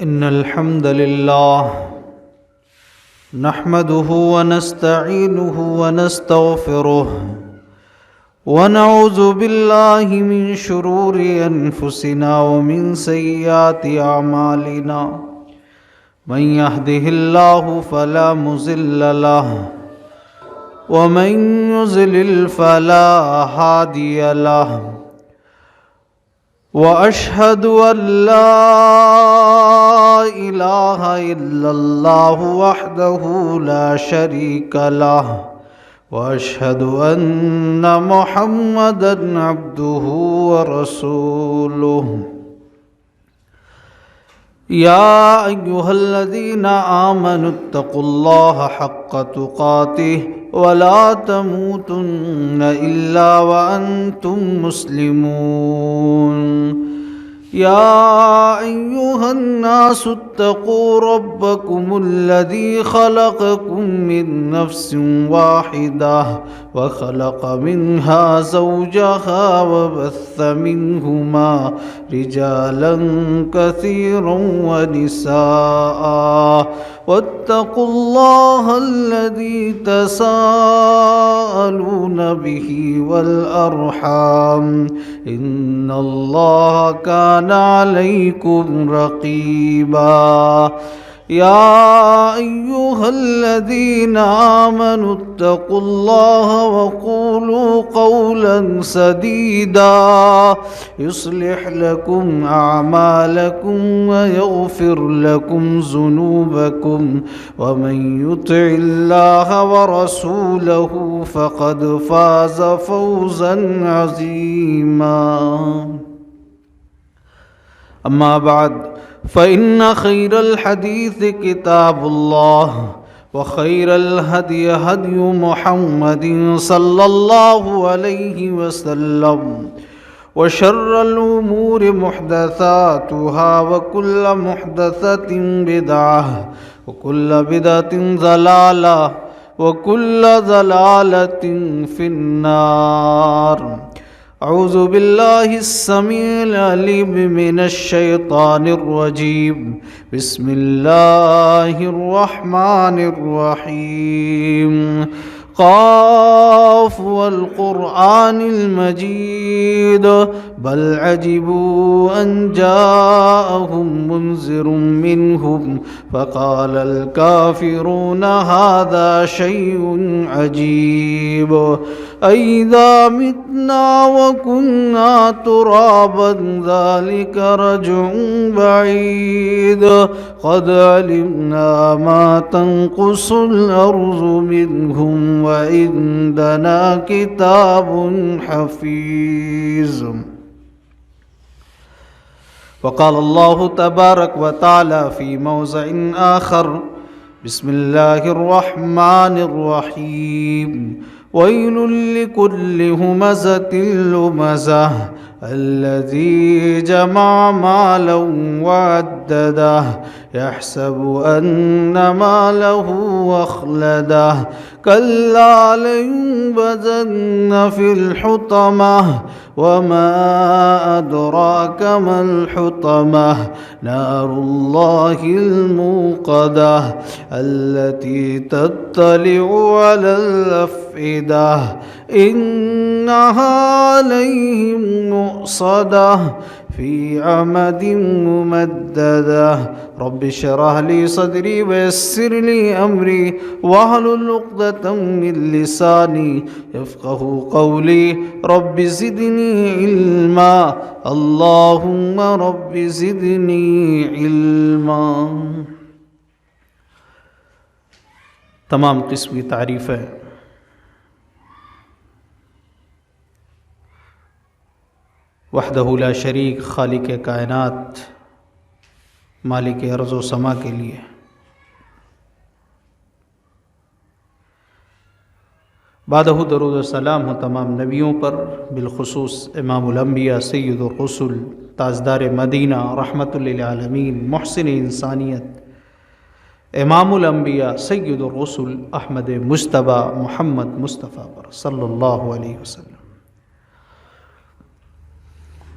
إن الحمد لله نحمده ونستعينه ونستغفره ونعوذ بالله من شرور أنفسنا ومن سيئات أعمالنا من يهده الله فلا مضل له ومن يضلل فلا هادي له وأشهد أن لا إله إلا الله وحده لا شريك له وأشهد أن محمدًا عبده ورسوله يا أيها الذين آمنوا اتقوا الله حق تقاته ولا تموتن إلا وأنتم مسلمون يا أيها الناس اتقوا ربكم الذي خلقكم من نفس واحدة وخلق منها زوجها وبث منهما رجالا كثيرا ونساء واتقوا الله الذي تساءلون به والأرحام إن الله كان عليكم رقيبا يا أيها الذين آمنوا اتقوا الله وقولوا قولا سديدا يصلح لكم أعمالكم ويغفر لكم ذنوبكم ومن يطع الله ورسوله فقد فاز فوزا عظيما أما بعد فإن خير الحديث كتاب الله وخير الهدي هدي محمد صلى الله عليه وسلم وشر الأمور محدثاتها وكل محدثة بدعة وكل بدعة ضلالة وكل ضلالة في النار أعوذ بالله السميع العليم من الشيطان الرجيم بسم الله الرحمن الرحيم قاف والقرآن المجيد بل عجبوا أن جاءهم منذر منهم فقال الكافرون هذا شيء عجيب أئذا متنا وكنا ترابا ذلك رجع بعيد قد علمنا ما تنقص الأرض منهم وعندنا كتاب حفيظ وقال الله تبارك وتعالى في موضع آخر بسم الله الرحمن الرحيم ويل لكل همزة لمزة الذي جمع مالا وعدده يحسب أن ماله أخلده كلا لينبذن في الحطمة وما أدراك ما الحطمة نار الله الموقدة التي تطلع على الأفئدة إنها عليهم مؤصدة في عمد ممددة رب اشرح لي صدري ويسر لي أمري واحلل عقدة من لساني يفقه قولي رب زدني علما اللهم رب زدني علما تمام قسم کی تعریف ہے وحدہ لا شریک خالق کائنات مالک ارض و سما کے لیے بعدہ درود و سلام ہو تمام نبیوں پر بالخصوص امام الانبیاء سید الرسل تاجدار مدینہ رحمت للعالمین محسن انسانیت امام الانبیاء سید الرسل احمد مجتبی محمد مصطفیٰ پر صلی اللہ علیہ وسلم۔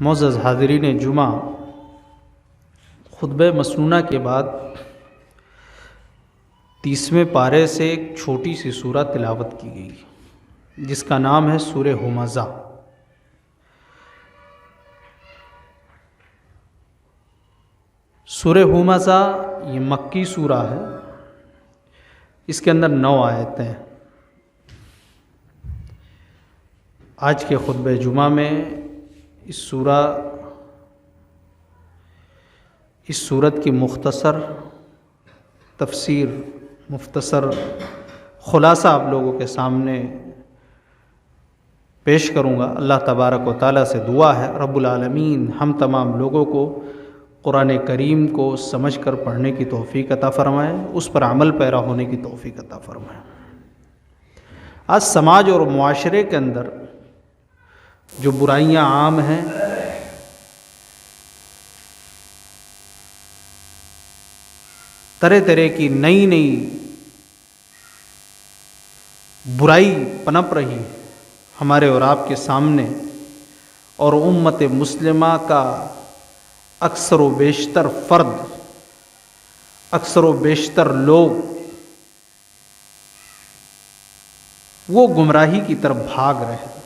معزز حاضرین جمعہ، خطبہ مسنونہ کے بعد 30ویں پارے سے ایک چھوٹی سی سورہ تلاوت کی گئی جس کا نام ہے سورہ ہمزہ۔ سورہ ہمزہ یہ مکی سورہ ہے، اس کے اندر 9 آیتیں ہیں۔ آج کے خطبہ جمعہ میں اس سورت کی مختصر تفسیر، مختصر خلاصہ آپ لوگوں کے سامنے پیش کروں گا۔ اللہ تبارک و تعالیٰ سے دعا ہے رب العالمین ہم تمام لوگوں کو قرآن کریم کو سمجھ کر پڑھنے کی توفیق عطا فرمائے، اس پر عمل پیرا ہونے کی توفیق عطا فرمائے۔ آج سماج اور معاشرے کے اندر جو برائیاں عام ہیں، طرح طرح کی نئی برائی پنپ رہی ہے ہمارے اور آپ کے سامنے، اور امت مسلمہ کا اکثر و بیشتر فرد، اکثر و بیشتر لوگ وہ گمراہی کی طرف بھاگ رہے ہیں۔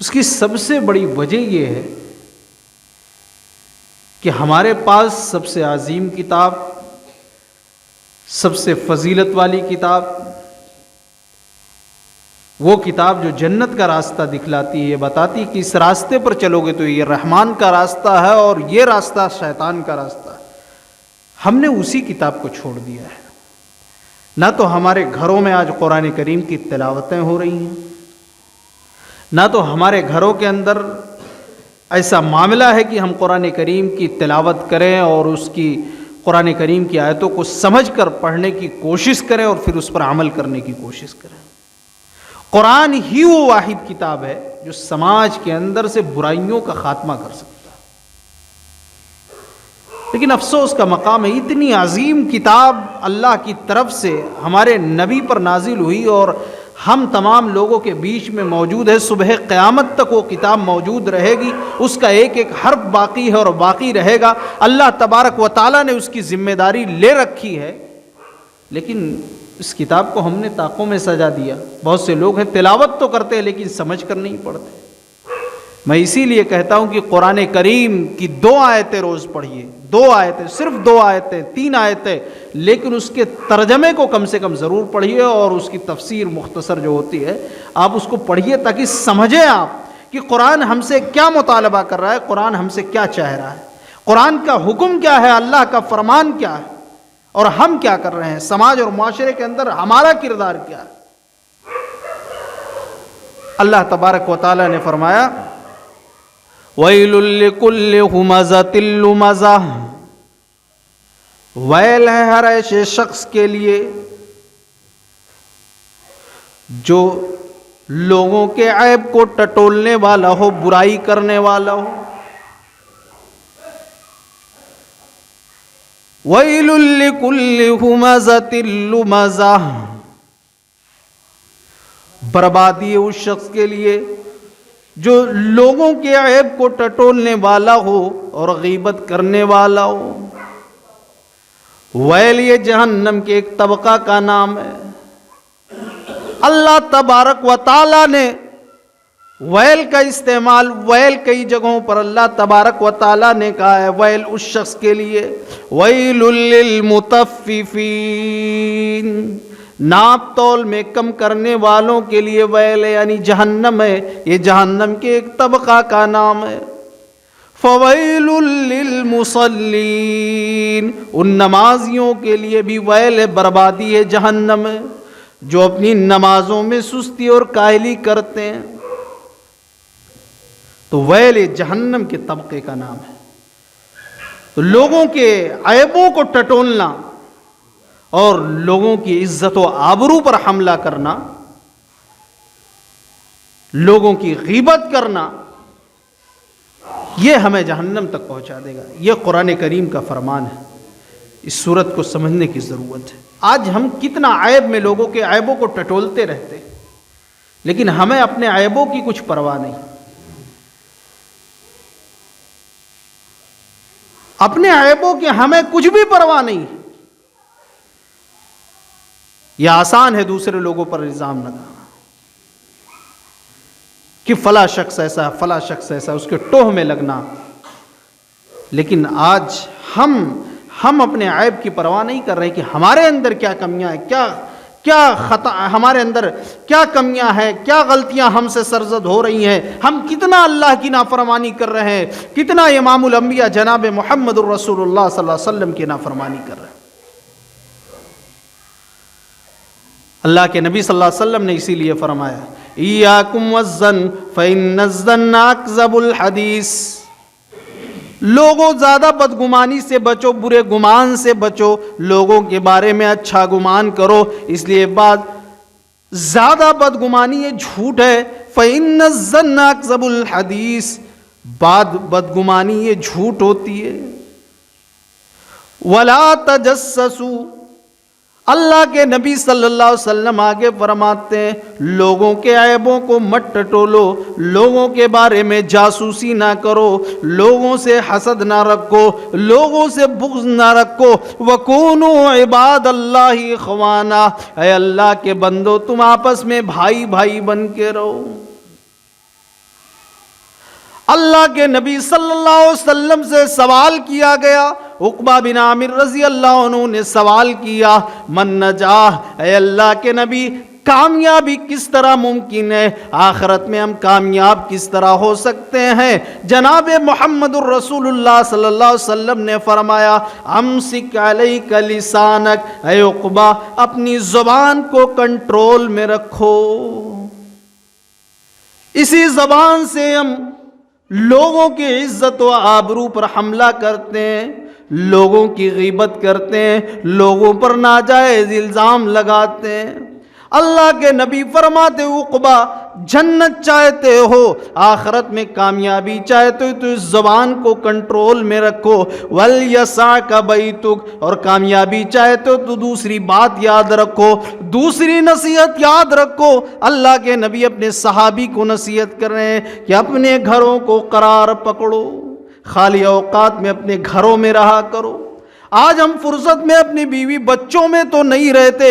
اس کی سب سے بڑی وجہ یہ ہے کہ ہمارے پاس سب سے عظیم کتاب، سب سے فضیلت والی کتاب، وہ کتاب جو جنت کا راستہ دکھلاتی ہے، یہ بتاتی کہ اس راستے پر چلو گے تو یہ رحمان کا راستہ ہے اور یہ راستہ شیطان کا راستہ ہے، ہم نے اسی کتاب کو چھوڑ دیا ہے۔ نہ تو ہمارے گھروں میں آج قرآن کریم کی تلاوتیں ہو رہی ہیں، نہ تو ہمارے گھروں کے اندر ایسا معاملہ ہے کہ ہم قرآن کریم کی تلاوت کریں اور اس کی قرآن کریم کی آیتوں کو سمجھ کر پڑھنے کی کوشش کریں اور پھر اس پر عمل کرنے کی کوشش کریں۔ قرآن ہی وہ واحد کتاب ہے جو سماج کے اندر سے برائیوں کا خاتمہ کر سکتا ہے۔ لیکن افسوس کا مقام ہے، اتنی عظیم کتاب اللہ کی طرف سے ہمارے نبی پر نازل ہوئی اور ہم تمام لوگوں کے بیچ میں موجود ہے، صبح قیامت تک وہ کتاب موجود رہے گی، اس کا ایک ایک حرف باقی ہے اور باقی رہے گا۔ اللہ تبارک و تعالیٰ نے اس کی ذمہ داری لے رکھی ہے، لیکن اس کتاب کو ہم نے طاقوں میں سجا دیا۔ بہت سے لوگ ہیں تلاوت تو کرتے ہیں لیکن سمجھ کر نہیں پڑھتے۔ میں اسی لیے کہتا ہوں کہ قرآن کریم کی 2 آیتیں روز پڑھیے، 2 آیتیں، صرف 2 آیتیں، 3 آیتیں، لیکن اس کے ترجمے کو کم سے کم ضرور پڑھیے اور اس کی تفسیر مختصر جو ہوتی ہے آپ اس کو پڑھیے تاکہ سمجھیں آپ کہ قرآن ہم سے کیا مطالبہ کر رہا ہے، قرآن ہم سے کیا چاہ رہا ہے، قرآن کا حکم کیا ہے، اللہ کا فرمان کیا ہے اور ہم کیا کر رہے ہیں، سماج اور معاشرے کے اندر ہمارا کردار کیا ہے۔ اللہ تبارک و تعالیٰ نے فرمایا وَيْلٌ لِكُلِّ هُمَزَةٍ لُمَزَةٍ، ویل ہے ہر ایسے شخص کے لیے جو لوگوں کے عیب کو ٹٹولنے والا ہو، برائی کرنے والا ہو۔ وَيْلٌ لِكُلِّ هُمَزَةٍ لُمَزَةٍ، بربادی ہے اس شخص کے لیے جو لوگوں کے عیب کو ٹٹولنے والا ہو اور غیبت کرنے والا ہو۔ ویل یہ جہنم کے ایک طبقہ کا نام ہے۔ اللہ تبارک و تعالیٰ نے ویل کا استعمال ویل کئی جگہوں پر اللہ تبارک و تعالیٰ نے کہا ہے، ویل اس شخص کے لیے، ویل للمطففین، ناپ تول میں کم کرنے والوں کے لیے ویل ہے، یعنی جہنم ہے، یہ جہنم کے ایک طبقہ کا نام ہے۔ فویل للمصلین، ان نمازیوں کے لیے بھی ویل ہے، بربادی ہے، جہنم ہے، جو اپنی نمازوں میں سستی اور کاہلی کرتے ہیں۔ تو ویل جہنم کے طبقے کا نام ہے۔ تو لوگوں کے عیبوں کو ٹٹولنا اور لوگوں کی عزت و آبرو پر حملہ کرنا، لوگوں کی غیبت کرنا، یہ ہمیں جہنم تک پہنچا دے گا۔ یہ قرآن کریم کا فرمان ہے، اس صورت کو سمجھنے کی ضرورت ہے۔ آج ہم کتنا عیب میں لوگوں کے عیبوں کو ٹٹولتے رہتے ہیں، لیکن ہمیں اپنے عیبوں کی کچھ پرواہ نہیں۔ اپنے عیبوں کی ہمیں کچھ بھی پرواہ نہیں. یہ آسان ہے دوسرے لوگوں پر الزام لگانا کہ فلاں شخص ایسا ہے، فلاں شخص ایسا، اس کے ٹوہ میں لگنا. لیکن آج ہم اپنے عیب کی پرواہ نہیں کر رہے کہ ہمارے اندر کیا کمیاں ہیں، کیا خطا ہمارے اندر کیا کمیاں ہیں، کیا غلطیاں ہم سے سرزد ہو رہی ہیں، ہم کتنا اللہ کی نافرمانی کر رہے ہیں، کتنا امام الانبیاء جناب محمد الرسول اللہ صلی اللہ علیہ وسلم کی نافرمانی کر رہے ہیں. اللہ کے نبی صلی اللہ علیہ وسلم نے اسی لیے فرمایا ایاکم والظن فإن الظن اکذب الحدیث. لوگوں زیادہ بدگمانی سے بچو، برے گمان سے بچو، لوگوں کے بارے میں اچھا گمان کرو، اس لیے بات زیادہ بدگمانی یہ جھوٹ ہے. فإن الظن اکذب الحدیث، بات بدگمانی یہ جھوٹ ہوتی ہے. ولا تجسسوا، اللہ کے نبی صلی اللہ علیہ وسلم آگے فرماتے ہیں لوگوں کے عیبوں کو مت ٹٹولو، لوگوں کے بارے میں جاسوسی نہ کرو، لوگوں سے حسد نہ رکھو، لوگوں سے بغض نہ رکھو. وَكُونُوا عِبَادَ اللَّهِ اخوانا، اے اللہ کے بندو تم آپس میں بھائی بھائی بن کے رہو. اللہ کے نبی صلی اللہ علیہ وسلم سے سوال کیا گیا، عقبہ بن عامر رضی اللہ عنہ نے سوال کیا من نجاح، اے اللہ کے نبی کامیابی کس طرح ممکن ہے، آخرت میں ہم کامیاب کس طرح ہو سکتے ہیں؟ جناب محمد الرسول اللہ صلی اللہ علیہ وسلم نے فرمایا امسک علیک لسانک، اے عقبہ اپنی زبان کو کنٹرول میں رکھو. اسی زبان سے ہم لوگوں کی عزت و آبرو پر حملہ کرتے ہیں، لوگوں کی غیبت کرتے ہیں، لوگوں پر ناجائز الزام لگاتے ہیں. اللہ کے نبی فرماتے عقبہ جنت چاہتے ہو، آخرت میں کامیابی چاہتے ہو تو اس زبان کو کنٹرول میں رکھو. وَلْيَسَعْكَ بَيْتُكَ، اور کامیابی چاہتے ہو تو دوسری بات یاد رکھو، دوسری نصیحت یاد رکھو. اللہ کے نبی اپنے صحابی کو نصیحت کر رہے ہیں کہ اپنے گھروں کو قرار پکڑو، خالی اوقات میں اپنے گھروں میں رہا کرو. آج ہم فرصت میں اپنی بیوی بچوں میں تو نہیں رہتے،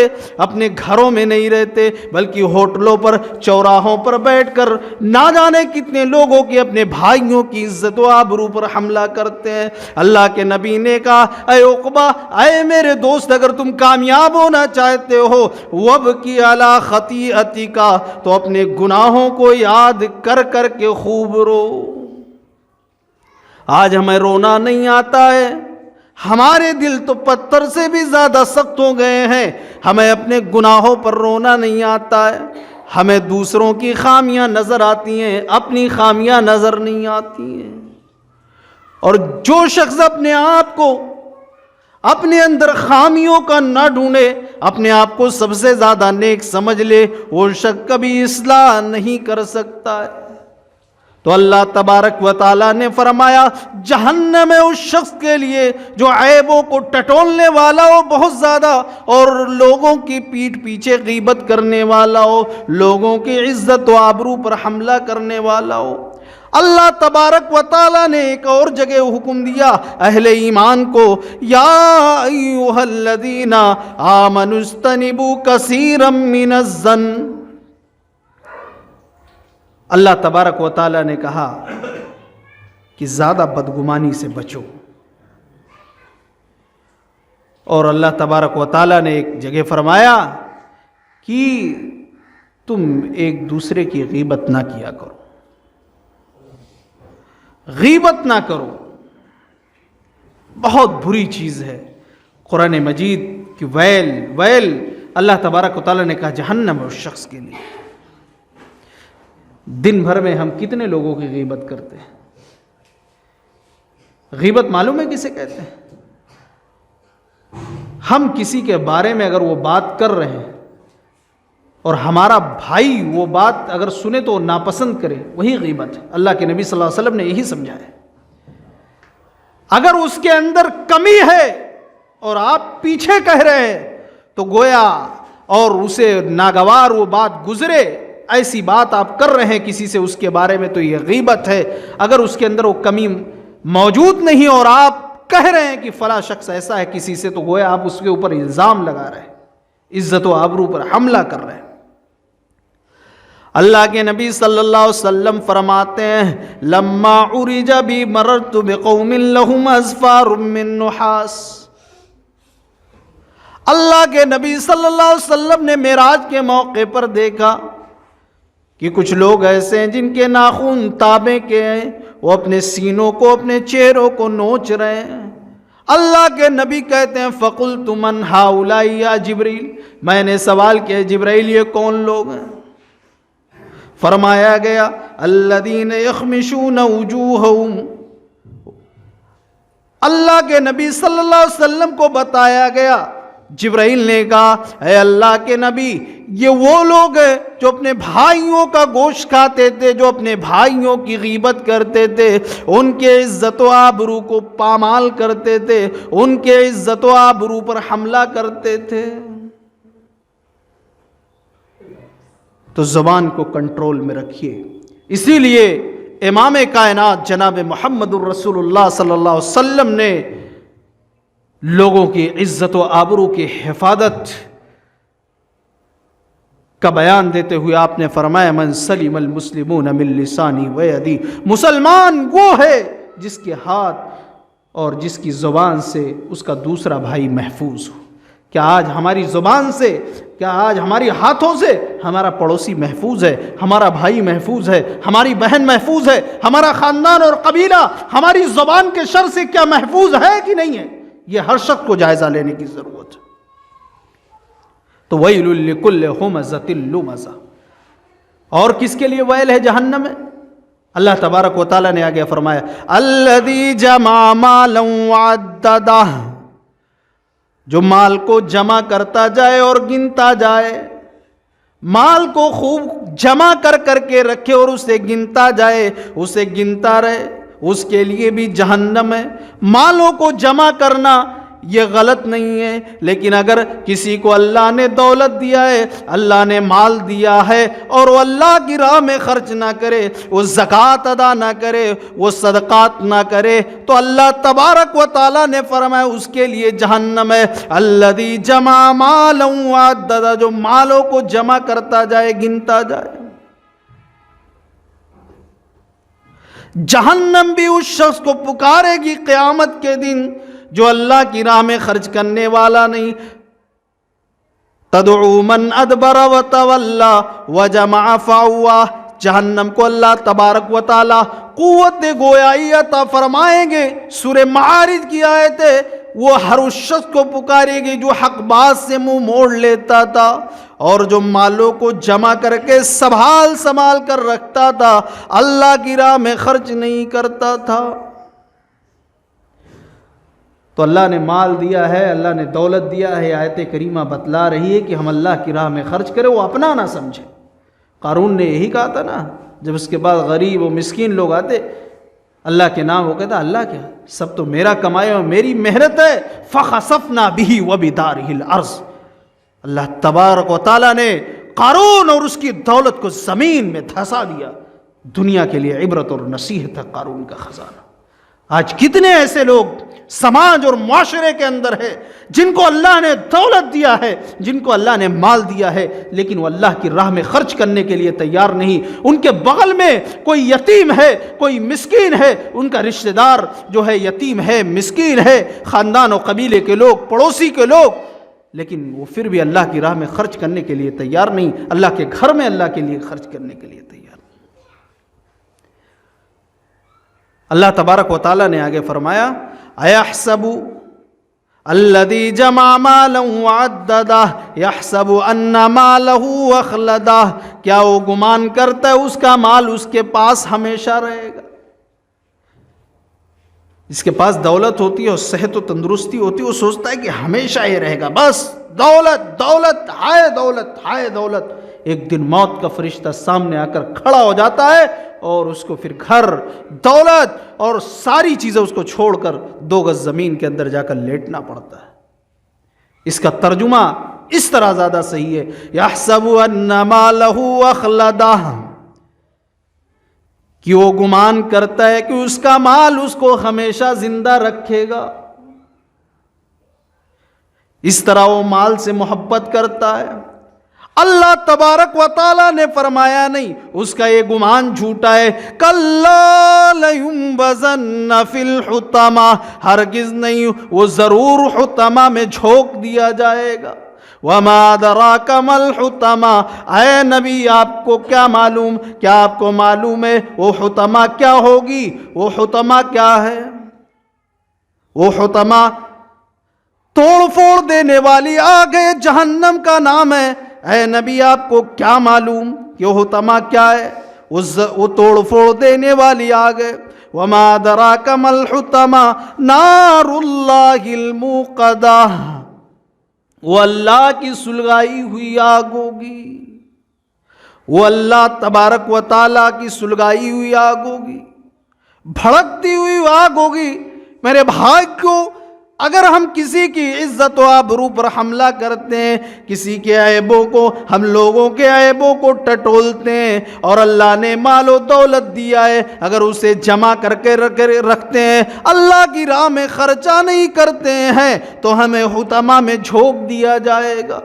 اپنے گھروں میں نہیں رہتے، بلکہ ہوٹلوں پر چوراہوں پر بیٹھ کر نہ جانے کتنے لوگوں کے اپنے بھائیوں کی عزت و آبرو پر حملہ کرتے ہیں. اللہ کے نبی نے کہا اے عقبہ، اے میرے دوست، اگر تم کامیاب ہونا چاہتے ہو وَابْكِ عَلَىٰ خَطِيئَتِكَ، تو اپنے گناہوں کو یاد کر کر کے خوب رو. آج ہمیں رونا نہیں آتا ہے، ہمارے دل تو پتھر سے بھی زیادہ سخت ہو گئے ہیں. ہمیں اپنے گناہوں پر رونا نہیں آتا ہے، ہمیں دوسروں کی خامیاں نظر آتی ہیں، اپنی خامیاں نظر نہیں آتی ہیں. اور جو شخص اپنے آپ کو اپنے اندر خامیوں کا نہ ڈھونڈے، اپنے آپ کو سب سے زیادہ نیک سمجھ لے، وہ شخص کبھی اصلاح نہیں کر سکتا ہے. تو اللہ تبارک و تعالیٰ نے فرمایا جہنم ہے اس شخص کے لیے جو عیبوں کو ٹٹولنے والا ہو بہت زیادہ، اور لوگوں کی پیٹھ پیچھے غیبت کرنے والا ہو، لوگوں کی عزت و آبرو پر حملہ کرنے والا ہو. اللہ تبارک و تعالیٰ نے ایک اور جگہ حکم دیا اہل ایمان کو، یا ایھا الذین آمنوا اجتنبوا کثیرا من الظن. اللہ تبارک و تعالیٰ نے کہا کہ زیادہ بدگمانی سے بچو. اور اللہ تبارک و تعالیٰ نے ایک جگہ فرمایا کہ تم ایک دوسرے کی غیبت نہ کیا کرو، غیبت نہ کرو. بہت بری چیز ہے. قرآن مجید کی ویل اللہ تبارک و تعالیٰ نے کہا جہنم ہے اس شخص کے لیے. دن بھر میں ہم کتنے لوگوں کی غیبت کرتے ہیں؟ غیبت معلوم ہے کسے کہتے ہیں؟ ہم کسی کے بارے میں اگر وہ بات کر رہے ہیں اور ہمارا بھائی وہ بات اگر سنے تو ناپسند کرے، وہی غیبت ہے. اللہ کے نبی صلی اللہ علیہ وسلم نے یہی سمجھایا. اگر اس کے اندر کمی ہے اور آپ پیچھے کہہ رہے ہیں تو گویا اور اسے ناگوار وہ بات گزرے، ایسی بات آپ کر رہے ہیں کسی سے اس کے بارے میں، تو یہ غیبت ہے. اگر اس کے اندر وہ کمی موجود نہیں اور آپ کہہ رہے ہیں کہ فلاں شخص ایسا ہے کسی سے، تو گویا آپ اس کے اوپر الزام لگا رہے ہیں، عزت و آبرو پر حملہ کر رہے ہیں۔ اللہ کے نبی صلی اللہ علیہ وسلم فرماتے ہیں لما عرج بی مررت بقوم لهم اظفار من نحاس، اللہ کے نبی صلی اللہ علیہ وسلم نے معراج کے موقع پر دیکھا کہ کچھ لوگ ایسے ہیں جن کے ناخن تانبے کے ہیں، وہ اپنے سینوں کو، اپنے چہروں کو نوچ رہے ہیں۔ اللہ کے نبی کہتے ہیں فقلت من ہؤلاء یا جبریل، میں نے سوال کیا جبرائیل یہ کون لوگ ہیں؟ فرمایا گیا الذین یخمشون وجوہہم، اللہ کے نبی صلی اللہ علیہ وسلم کو بتایا گیا، جبرائیل نے کہا اے اللہ کے نبی یہ وہ لوگ ہیں جو اپنے بھائیوں کا گوشت کھاتے تھے، جو اپنے بھائیوں کی غیبت کرتے تھے، ان کے عزت و آبرو کو پامال کرتے تھے، ان کے عزت و آبرو پر حملہ کرتے تھے۔ تو زبان کو کنٹرول میں رکھیے۔ اسی لیے امام کائنات جناب محمد الرسول اللہ صلی اللہ علیہ وسلم نے لوگوں کی عزت و آبرو کی حفاظت کا بیان دیتے ہوئے آپ نے فرمایا من سلم المسلمون من لسانی و یدی، مسلمان وہ ہے جس کے ہاتھ اور جس کی زبان سے اس کا دوسرا بھائی محفوظ ہو۔ کیا آج ہماری زبان سے، کیا آج ہماری ہاتھوں سے ہمارا پڑوسی محفوظ ہے، ہمارا بھائی محفوظ ہے، ہماری بہن محفوظ ہے، ہمارا خاندان اور قبیلہ ہماری زبان کے شر سے کیا محفوظ ہے کہ نہیں ہے؟ یہ ہر شخص کو جائزہ لینے کی ضرورت ہے۔ تو ویل لکل ہمزۃ لمزہ، اور کس کے لیے ویل ہے جہنم ہے؟ اللہ تبارک و تعالیٰ نے آگے فرمایا الذی جمع مالا وعددہ، جو مال کو جمع کرتا جائے اور گنتا جائے، مال کو خوب جمع کر کر کے رکھے اور اسے گنتا جائے، اسے گنتا رہے، اس کے لیے بھی جہنم ہے۔ مالوں کو جمع کرنا یہ غلط نہیں ہے، لیکن اگر کسی کو اللہ نے دولت دیا ہے، اللہ نے مال دیا ہے اور وہ اللہ کی راہ میں خرچ نہ کرے، وہ زکوٰۃ ادا نہ کرے، وہ صدقات نہ کرے، تو اللہ تبارک و تعالیٰ نے فرمایا اس کے لیے جہنم ہے۔ الذی جمع مالا وعددہ، جو مالوں کو جمع کرتا جائے، گنتا جائے۔ جہنم بھی اس شخص کو پکارے گی قیامت کے دن جو اللہ کی راہ میں خرچ کرنے والا نہیں۔ تدعو من ادبر وتولی وجمع فأویٰ، جہنم کو اللہ تبارک و تعالی قوت گویائی عطا فرمائیں گے۔ سورہ معارج کی آیت ہے، وہ ہر اس شخص کو پکارے گی جو حق بات سے منہ موڑ لیتا تھا اور جو مالوں کو جمع کر کے سنبھال کر رکھتا تھا، اللہ کی راہ میں خرچ نہیں کرتا تھا۔ تو اللہ نے مال دیا ہے، اللہ نے دولت دیا ہے، آیت کریمہ بتلا رہی ہے کہ ہم اللہ کی راہ میں خرچ کریں، وہ اپنا نہ سمجھے۔ قارون نے یہی کہا تھا نا، جب اس کے بعد غریب و مسکین لوگ آتے اللہ کے نام، وہ کہتا اللہ کیا، سب تو میرا کمایا اور میری محنت ہے۔ فخسفنا به وبداره الارض، اللہ تبارک و تعالیٰ نے قارون اور اس کی دولت کو زمین میں دھسا دیا۔ دنیا کے لیے عبرت اور نصیحت ہے قارون کا خزانہ۔ آج کتنے ایسے لوگ سماج اور معاشرے کے اندر ہے جن کو اللہ نے دولت دیا ہے، جن کو اللہ نے مال دیا ہے، لیکن وہ اللہ کی راہ میں خرچ کرنے کے لیے تیار نہیں۔ ان کے بغل میں کوئی یتیم ہے، کوئی مسکین ہے، ان کا رشتہ دار جو ہے یتیم ہے، مسکین ہے، خاندان و قبیلے کے لوگ، پڑوسی کے لوگ، لیکن وہ پھر بھی اللہ کی راہ میں خرچ کرنے کے لیے تیار نہیں، اللہ کے گھر میں اللہ کے لیے خرچ کرنے کے لیے تیار نہیں۔ اللہ تبارک و تعالیٰ نے آگے فرمایا اَيَحْسَبُ الَّذِي جَمَعَ مَالًا وَعَدَّدَهُ يَحْسَبُ أَنَّ مَالَهُ أَخْلَدَهُ، کیا وہ گمان کرتا ہے اس کا مال اس کے پاس ہمیشہ رہے گا؟ جس کے پاس دولت ہوتی ہے اور صحت و تندرستی ہوتی ہے، وہ سوچتا ہے کہ ہمیشہ یہ رہے گا، بس دولت دولت ہائے دولت ہائے دولت۔ ایک دن موت کا فرشتہ سامنے آ کر کھڑا ہو جاتا ہے اور اس کو پھر گھر، دولت اور ساری چیزیں اس کو چھوڑ کر 2 گز زمین کے اندر جا کر لیٹنا پڑتا ہے۔ اس کا ترجمہ اس طرح زیادہ صحیح ہے، یحسب ان مالہ اخلدہ، کہ وہ گمان کرتا ہے کہ اس کا مال اس کو ہمیشہ زندہ رکھے گا، اس طرح وہ مال سے محبت کرتا ہے۔ اللہ تبارک و تعالیٰ نے فرمایا نہیں، اس کا یہ گمان جھوٹا ہے۔ کَلَّا لَيُنبَذَنَّ فِي الْحُطَمَةِ، ہرگز نہیں، وہ ضرور حطمہ میں جھونک دیا جائے گا۔ وَمَا أَدْرَاكَ مَا الْحُطَمَةُ، اے نبی آپ کو کیا معلوم، کیا آپ کو معلوم ہے وہ حطمہ کیا ہوگی؟ وہ حطمہ کیا ہے؟ وہ حطمہ توڑ پھوڑ دینے والی آگ جہنم کا نام ہے۔ اے نبی آپ کو کیا معلوم کہ وہ حطمہ کیا ہے؟ وہ توڑ پھوڑ دینے والی آگ ہے۔ وَمَا أَدْرَاكَ مَا الْحُطَمَةُ نَارُ اللَّهِ الْمُوقَدَةُ، وہ اللہ کی سلگائی ہوئی آگ ہوگی، وہ اللہ تبارک و تعالیٰ کی سلگائی ہوئی آگ ہوگی، بھڑکتی ہوئی آگ ہوگی۔ میرے بھائی کو، اگر ہم کسی کی عزت و آبرو پر حملہ کرتے ہیں، کسی کے عیبوں کو، ہم لوگوں کے عیبوں کو ٹٹولتے ہیں، اور اللہ نے مال و دولت دیا ہے، اگر اسے جمع کر کے رکھتے ہیں، اللہ کی راہ میں خرچہ نہیں کرتے ہیں، تو ہمیں حطمہ میں جھونک دیا جائے گا۔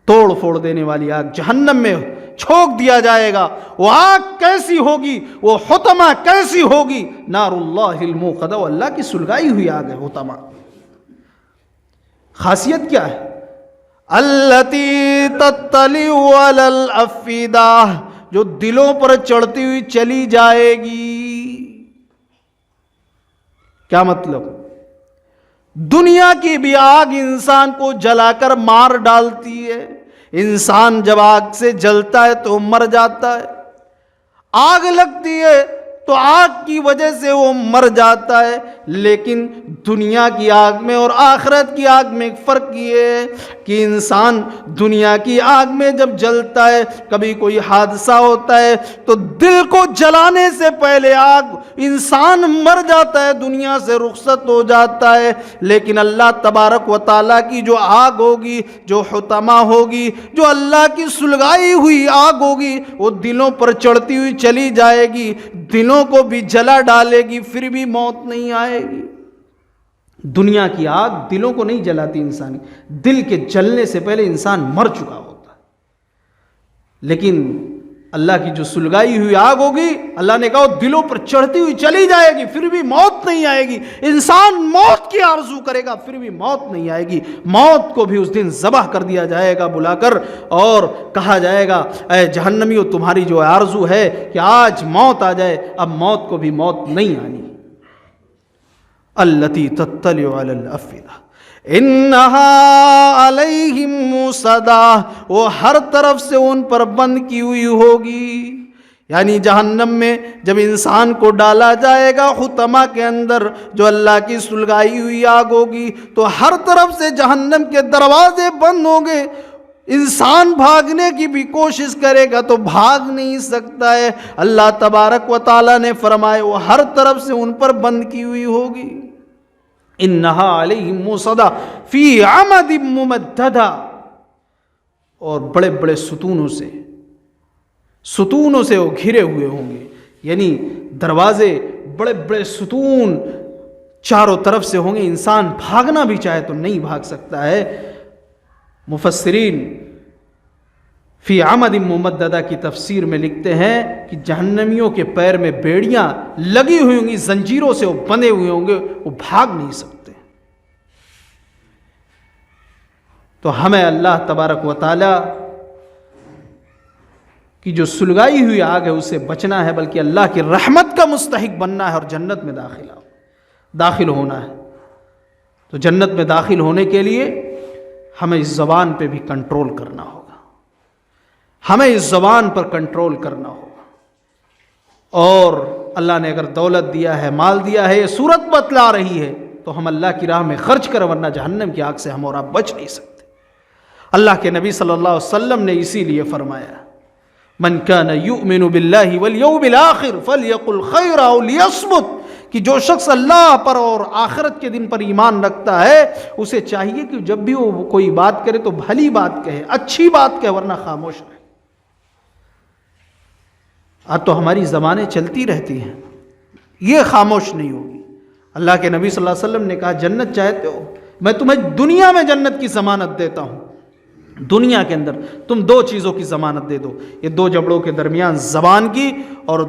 توڑ پھوڑ دینے والی آگ جہنم میں چھونک دیا جائے گا۔ وہ آگ کیسی ہوگی، وہ حطمہ کیسی ہوگی؟ نار اللہ الموقدہ، وہ اللہ کی سلگائی ہوئی آگ ہے حطمہ۔ خاصیت کیا ہے؟ التی تطلع علی الافئدہ، جو دلوں پر چڑھتی ہوئی چلی جائے گی۔ کیا مطلب؟ دنیا کی بھی آگ انسان کو جلا کر مار ڈالتی ہے۔ انسان جب آگ سے جلتا ہے تو مر جاتا ہے، آگ لگتی ہے تو آگ کی وجہ سے وہ مر جاتا ہے۔ لیکن دنیا کی آگ میں اور آخرت کی آگ میں ایک فرق یہ ہے کہ انسان دنیا کی آگ میں جب جلتا ہے، کبھی کوئی حادثہ ہوتا ہے تو دل کو جلانے سے پہلے آگ انسان مر جاتا ہے، دنیا سے رخصت ہو جاتا ہے۔ لیکن اللہ تبارک و تعالیٰ کی جو آگ ہوگی، جو حطمہ ہوگی، جو اللہ کی سلگائی ہوئی آگ ہوگی، وہ دلوں پر چڑھتی ہوئی چلی جائے گی، دلوں کو بھی جلا ڈالے گی، پھر بھی موت نہیں آئے گی۔ دنیا کی آگ دلوں کو نہیں جلاتی انسانی، دل کے جلنے سے پہلے انسان مر چکا ہوتا ہے۔ لیکن اللہ کی جو سلگائی ہوئی آگ ہوگی، اللہ نے کہا دلوں پر چڑھتی ہوئی چلی جائے گی، پھر بھی موت نہیں آئے گی۔ انسان موت کی آرزو کرے گا، پھر بھی موت نہیں آئے گی۔ موت کو بھی اس دن ذبح کر دیا جائے گا بلا کر، اور کہا جائے گا اے جہنمیو، تمہاری جو آرزو ہے کہ آج موت آ جائے، اب موت کو بھی موت نہیں آنی۔ التی تطلع علی الافئدہ انہا علیہم مؤصدہ، وہ ہر طرف سے ان پر بند کی ہوئی ہوگی۔ یعنی جہنم میں جب انسان کو ڈالا جائے گا حطمہ کے اندر، جو اللہ کی سلگائی ہوئی آگ ہوگی، تو ہر طرف سے جہنم کے دروازے بند ہوں گے۔ انسان بھاگنے کی بھی کوشش کرے گا تو بھاگ نہیں سکتا ہے۔ اللہ تبارک و تعالیٰ نے فرمایا وہ ہر طرف سے ان پر بند کی ہوئی ہوگی۔ انہا علیہم مؤصدہ فی عمد ممددہ، اور بڑے بڑے ستونوں سے وہ گھرے ہوئے ہوں گے۔ یعنی دروازے بڑے بڑے ستون چاروں طرف سے ہوں گے، انسان بھاگنا بھی چاہے تو نہیں بھاگ سکتا ہے۔ مفسرین فی عمد ممددہ کی تفسیر میں لکھتے ہیں کہ جہنمیوں کے پیر میں بیڑیاں لگی ہوئی ہوں گی، زنجیروں سے وہ بندھے ہوئے ہوں گے، وہ بھاگ نہیں سکتے۔ تو ہمیں اللہ تبارک و تعالی کی جو سلگائی ہوئی آگ ہے اس سے بچنا ہے، بلکہ اللہ کی رحمت کا مستحق بننا ہے اور جنت میں داخل ہونا ہے۔ تو جنت میں داخل ہونے کے لیے ہمیں اس زبان پہ بھی کنٹرول کرنا ہوگا، ہمیں اس زبان پر کنٹرول کرنا ہوگا۔ اور اللہ نے اگر دولت دیا ہے، مال دیا ہے، یہ صورت بتلا رہی ہے، تو ہم اللہ کی راہ میں خرچ کریں، ورنہ جہنم کی آگ سے ہم اور آپ بچ نہیں سکتے۔ اللہ کے نبی صلی اللہ علیہ وسلم نے اسی لیے فرمایا من کان یؤمن باللہ والیوم الآخر فلیقل خیرا او لیصمت، کہ جو شخص اللہ پر اور آخرت کے دن پر ایمان رکھتا ہے، اسے چاہیے کہ جب بھی وہ کوئی بات کرے تو بھلی بات کہے، اچھی بات کہے، ورنہ خاموش رہے۔ آج تو ہماری زبانیں چلتی رہتی ہیں، یہ خاموش نہیں ہوگی۔ اللہ کے نبی صلی اللہ علیہ وسلم نے کہا جنت چاہتے ہو، میں تمہیں دنیا میں جنت کی ضمانت دیتا ہوں۔ دنیا کے اندر تم دو چیزوں کی ضمانت دے دو، یہ دو جبڑوں کے درمیان زبان کی، اور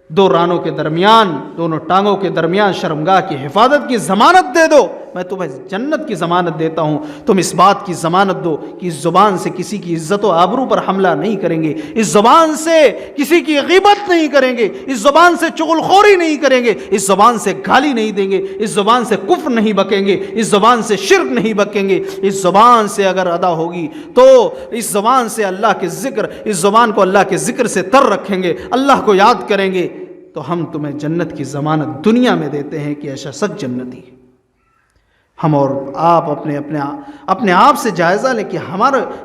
دو رانوں کے درمیان، دونوں ٹانگوں کے درمیان شرمگاہ کی حفاظت کی ضمانت دے دو، میں تمہیں جنت کی ضمانت دیتا ہوں۔ تم اس بات کی ضمانت دو کہ اس زبان سے کسی کی عزت و آبرو پر حملہ نہیں کریں گے، اس زبان سے کسی کی غیبت نہیں کریں گے، اس زبان سے چغل خوری نہیں کریں گے، اس زبان سے گالی نہیں دیں گے، اس زبان سے کفر نہیں بکیں گے، اس زبان سے شرک نہیں بکیں گے۔ اس زبان سے اگر ادا ہوگی تو اس زبان سے اللہ کے ذکر، اس زبان کو اللہ کے ذکر سے تر رکھیں گے، اللہ کو یاد کریں گے، تو ہم تمہیں جنت کی ضمانت دنیا میں دیتے ہیں کہ ایسا سچ جنتی۔ ہم اور آپ اپنے آپ سے جائزہ لیں کہ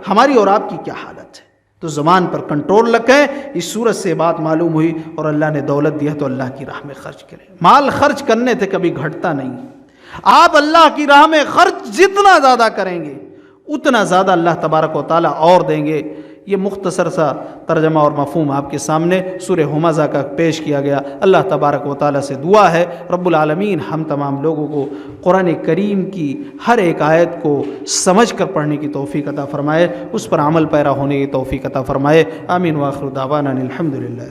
ہماری اور آپ کی کیا حالت ہے۔ تو زبان پر کنٹرول رکھیں۔ اس صورت سے بات معلوم ہوئی، اور اللہ نے دولت دیا تو اللہ کی راہ میں خرچ کریں۔ مال خرچ کرنے سے کبھی گھٹتا نہیں۔ آپ اللہ کی راہ میں خرچ جتنا زیادہ کریں گے اتنا زیادہ اللہ تبارک و تعالیٰ اور دیں گے۔ یہ مختصر سا ترجمہ اور مفہوم آپ کے سامنے سورہ ہمزہ کا پیش کیا گیا۔ اللہ تبارک و تعالیٰ سے دعا ہے رب العالمین ہم تمام لوگوں کو قرآن کریم کی ہر ایک آیت کو سمجھ کر پڑھنے کی توفیق عطا فرمائے، اس پر عمل پیرا ہونے کی توفیق عطا فرمائے۔ آمین۔ وآخر دعوانا الحمدللہ۔